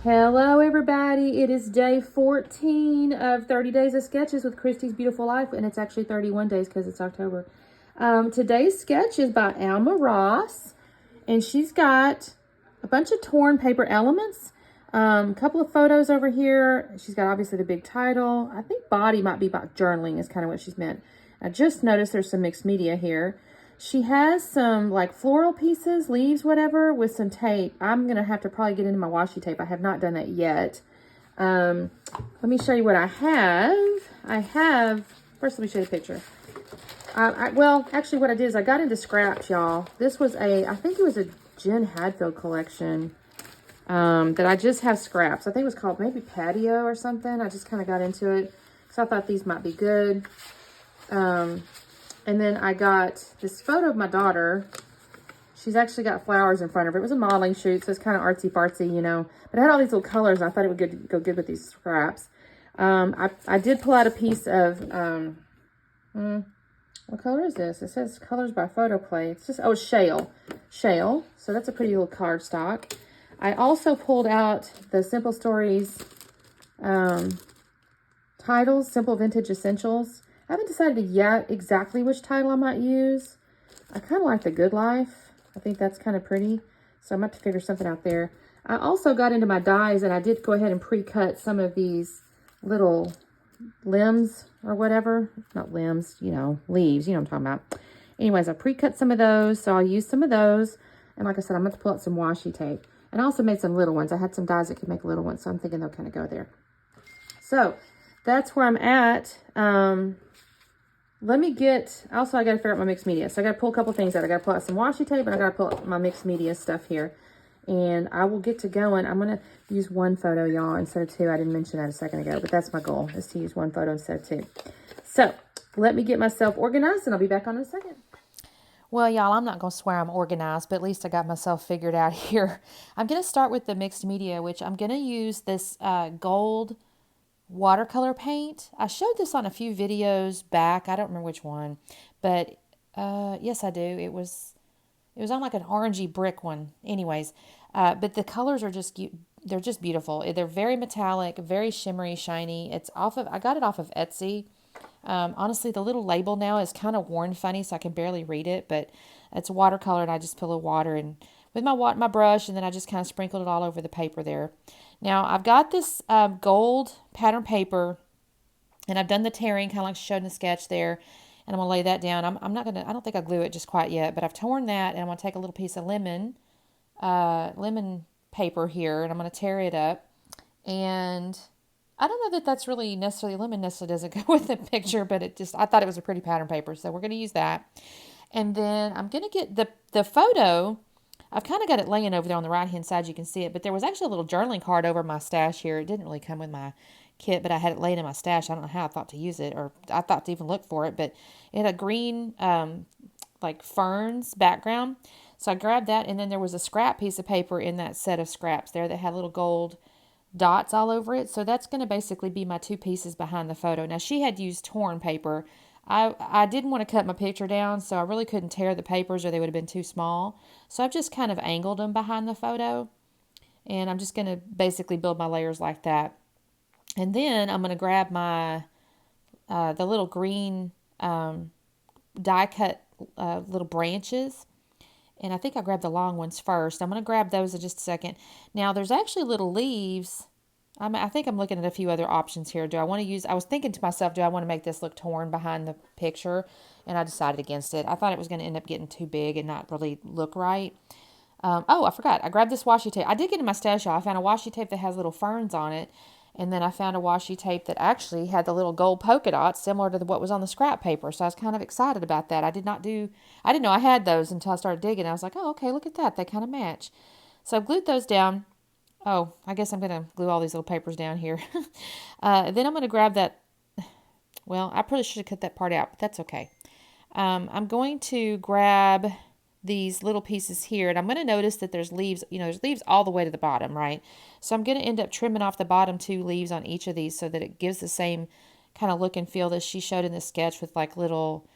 Hello, everybody. It is day 14 of 30 Days of Sketches with Christy's Beautiful Life, and it's actually 31 days because it's October. Today's sketch is by Alma Ross, and she's got a bunch of torn paper elements, a couple of photos over here. She's got obviously the big title. I think body might be about journaling is kind of what she's meant. I just noticed there's some mixed media here. She has some like floral pieces, leaves, whatever, with some tape. I'm going to have to probably get into my washi tape. I have not done that yet. Let me show you what I have. First, let me show you a picture. Well, actually what I did is I got into scraps, y'all. This was I think it was a Jen Hadfield collection that I just have scraps. I think it was called maybe Patio or something. I just kind of got into it because I thought these might be good. And then I got this photo of my daughter. She's actually got flowers in front of her. It was a modeling shoot, so it's kind of artsy-fartsy, you know. But it had all these little colors. I thought it would go good with these scraps. I did pull out a piece of, what color is this? It says colors by Photoplay. It's just, oh, shale. Shale. So that's a pretty little cardstock. I also pulled out the Simple Stories titles, Simple Vintage Essentials. I haven't decided yet exactly which title I might use. I kind of like The Good Life. I think that's kind of pretty. So I'm going to have to figure something out there. I also got into my dies, and I did go ahead and pre-cut some of these little limbs or whatever. Not limbs, you know, leaves. You know what I'm talking about. Anyways, I pre-cut some of those, so I'll use some of those. And like I said, I'm going to pull out some washi tape. And I also made some little ones. I had some dies that could make little ones, so I'm thinking they'll kind of go there. So that's where I'm at. Let me get, also I got to figure out my mixed media. So I got to pull a couple things out. I got to pull out some washi tape, and I got to pull out my mixed media stuff here. And I will get to going. I'm going to use one photo, y'all, instead of two. I didn't mention that a second ago, but that's my goal, is to use one photo instead of two. So let me get myself organized, and I'll be back on in a second. Well, y'all, I'm not going to swear I'm organized, but at least I got myself figured out here. I'm going to start with the mixed media, which I'm going to use this gold watercolor paint. I showed this on a few videos back. I don't remember which one, but yes, I do. It was on like an orangey brick one. Anyways, but the colors are they're just beautiful. They're very metallic, very shimmery, shiny. I got it off of Etsy. Honestly, the little label now is kind of worn funny, so I can barely read it, but it's watercolor, and I just put a little water and with my brush, and then I just kind of sprinkled it all over the paper there. Now, I've got this gold pattern paper, and I've done the tearing, kind of like showed in the sketch there, and I'm going to lay that down. I don't think I'll glue it just quite yet, but I've torn that, and I'm going to take a little piece of lemon paper here, and I'm going to tear it up, and I don't know that that's really necessarily, lemon necessarily doesn't go with the picture, but I thought it was a pretty pattern paper, so we're going to use that. And then I'm going to get the photo. I've kind of got it laying over there on the right-hand side. You can see it, but there was actually a little journaling card over my stash here. It didn't really come with my kit, but I had it laying in my stash. I don't know how I thought to use it, or I thought to even look for it, but it had a green, like ferns background. So I grabbed that, and then there was a scrap piece of paper in that set of scraps there that had little gold dots all over it. So that's going to basically be my two pieces behind the photo. Now, she had used torn paper. I didn't want to cut my picture down, so I really couldn't tear the papers or they would have been too small. So I've just kind of angled them behind the photo, and I'm just going to basically build my layers like that. And then I'm going to grab my the little green die cut little branches, and I think I grabbed the long ones first. I'm going to grab those in just a second. Now, there's actually little leaves. I think I'm looking at a few other options here. I was thinking to myself, do I want to make this look torn behind the picture? And I decided against it. I thought it was going to end up getting too big and not really look right. Oh, I forgot. I grabbed this washi tape. I did get in my stash. I found a washi tape that has little ferns on it. And then I found a washi tape that actually had the little gold polka dots similar to what was on the scrap paper. So I was kind of excited about that. I didn't know I had those until I started digging. I was like, oh, okay, look at that. They kind of match. So I glued those down. Oh, I guess I'm going to glue all these little papers down here. Then I'm going to grab that. Well, I probably should have cut that part out, but that's okay. I'm going to grab these little pieces here, and I'm going to notice that there's leaves, there's leaves all the way to the bottom, right? So I'm going to end up trimming off the bottom two leaves on each of these so that it gives the same kind of look and feel that she showed in the sketch with like little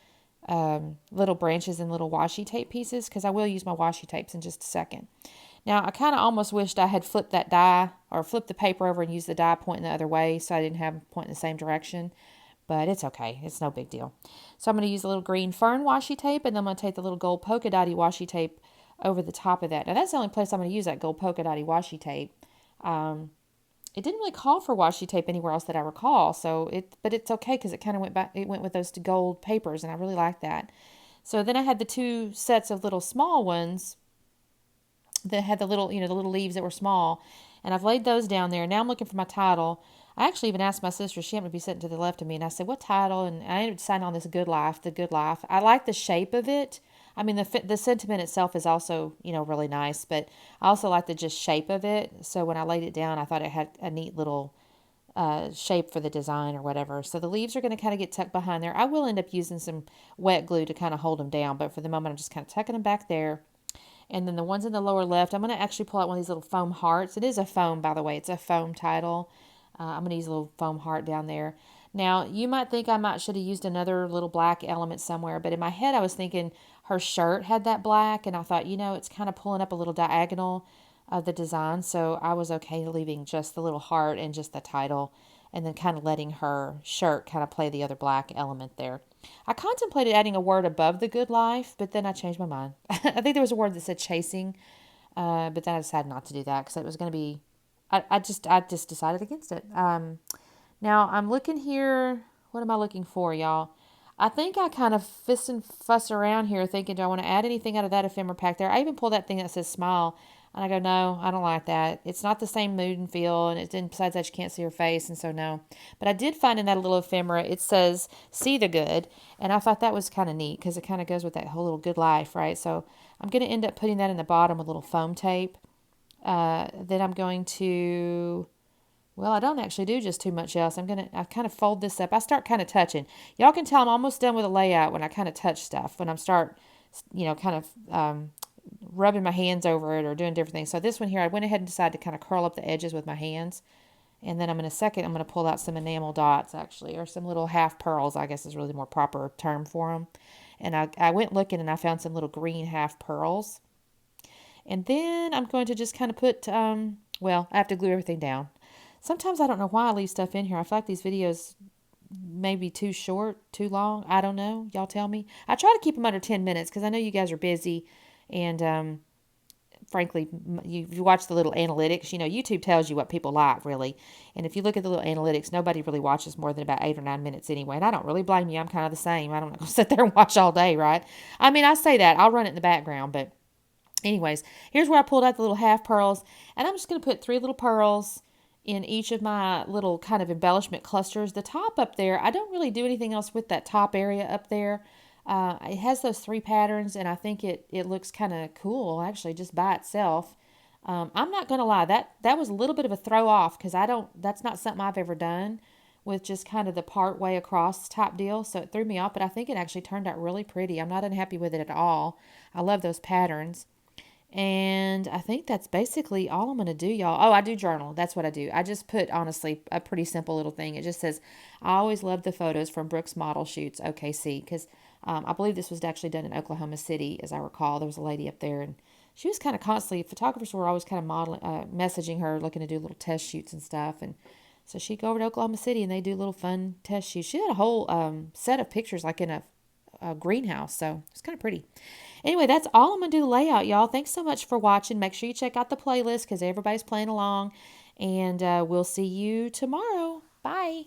branches and little washi tape pieces, because I will use my washi tapes in just a second. Now, I kind of almost wished I had flipped that die or flipped the paper over and used the die pointing the other way so I didn't have them point in the same direction. But it's okay. It's no big deal. So I'm going to use a little green fern washi tape, and then I'm going to take the little gold polka dotty washi tape over the top of that. Now, that's the only place I'm going to use that gold polka dotty washi tape. It didn't really call for washi tape anywhere else that I recall, but it's okay because it kind of went back. It went with those gold papers, and I really like that. So then I had the two sets of little small ones that had the little, the little leaves that were small, and I've laid those down there. Now I'm looking for my title. I actually even asked my sister, she happened to be sitting to the left of me, and I said, what title? And I ended up deciding on this Good Life, the Good Life. I like the shape of it. I mean, the sentiment itself is also, really nice, but I also like the just shape of it. So when I laid it down, I thought it had a neat little shape for the design or whatever. So the leaves are going to kind of get tucked behind there. I will end up using some wet glue to kind of hold them down, but for the moment, I'm just kind of tucking them back there. And then the ones in the lower left, I'm going to actually pull out one of these little foam hearts. It is a foam, by the way. It's a foam title. I'm going to use a little foam heart down there. Now, you might think I should have used another little black element somewhere, but in my head I was thinking her shirt had that black, and I thought, it's kind of pulling up a little diagonal of the design, so I was okay leaving just the little heart and just the title, and then kind of letting her shirt kind of play the other black element there. I contemplated adding a word above the Good Life, but then I changed my mind. I think there was a word that said chasing, but then I decided not to do that because it was going to be, I just decided against it. Now I'm looking here. What am I looking for, y'all? I think I kind of fuss around here thinking, do I want to add anything out of that ephemera pack there? I even pulled that thing that says smile, and I go, no, I don't like that. It's not the same mood and feel, and besides that, you can't see her face, and so no. But I did find in that little ephemera, it says, see the good, and I thought that was kind of neat because it kind of goes with that whole little Good Life, right? So I'm going to end up putting that in the bottom with a little foam tape. Then I'm going to... Well, I don't actually do just too much else. I kind of fold this up. I start kind of touching. Y'all can tell I'm almost done with the layout when I kind of touch stuff, when I start, kind of rubbing my hands over it or doing different things. So this one here, I went ahead and decided to kind of curl up the edges with my hands. And then I'm going to pull out some enamel dots actually, or some little half pearls, I guess is really the more proper term for them. And I went looking and I found some little green half pearls. And then I'm going to just kind of put, I have to glue everything down. Sometimes I don't know why I leave stuff in here. I feel like these videos may be too short, too long. I don't know. Y'all tell me. I try to keep them under 10 minutes because I know you guys are busy. And frankly, you watch the little analytics. YouTube tells you what people like, really. And if you look at the little analytics, nobody really watches more than about 8 or 9 minutes anyway. And I don't really blame you. I'm kind of the same. I don't want to sit there and watch all day, right? I mean, I say that. I'll run it in the background. But anyways, here's where I pulled out the little half pearls. And I'm just going to put 3 little pearls in each of my little kind of embellishment clusters. The top up there, I don't really do anything else with that top area up there. It has those 3 patterns, and I think it looks kind of cool, actually, just by itself. I'm not going to lie, that was a little bit of a throw off because that's not something I've ever done with just kind of the part way across type deal, so it threw me off, but I think it actually turned out really pretty. I'm not unhappy with it at all. I love those patterns. And I think that's basically all I'm going to do, y'all. Oh, I do journal. That's what I do. I just put, honestly, a pretty simple little thing. It just says, I always love the photos from Brooks Model Shoots, OKC, because I believe this was actually done in Oklahoma City, as I recall. There was a lady up there, and she was kind of constantly, photographers were always kind of messaging her, looking to do little test shoots and stuff. And so she'd go over to Oklahoma City, and they do little fun test shoots. She had a whole set of pictures, like in a greenhouse, so it's kind of pretty. Anyway, that's all I'm going to do the layout, y'all. Thanks so much for watching. Make sure you check out the playlist because everybody's playing along. And we'll see you tomorrow. Bye.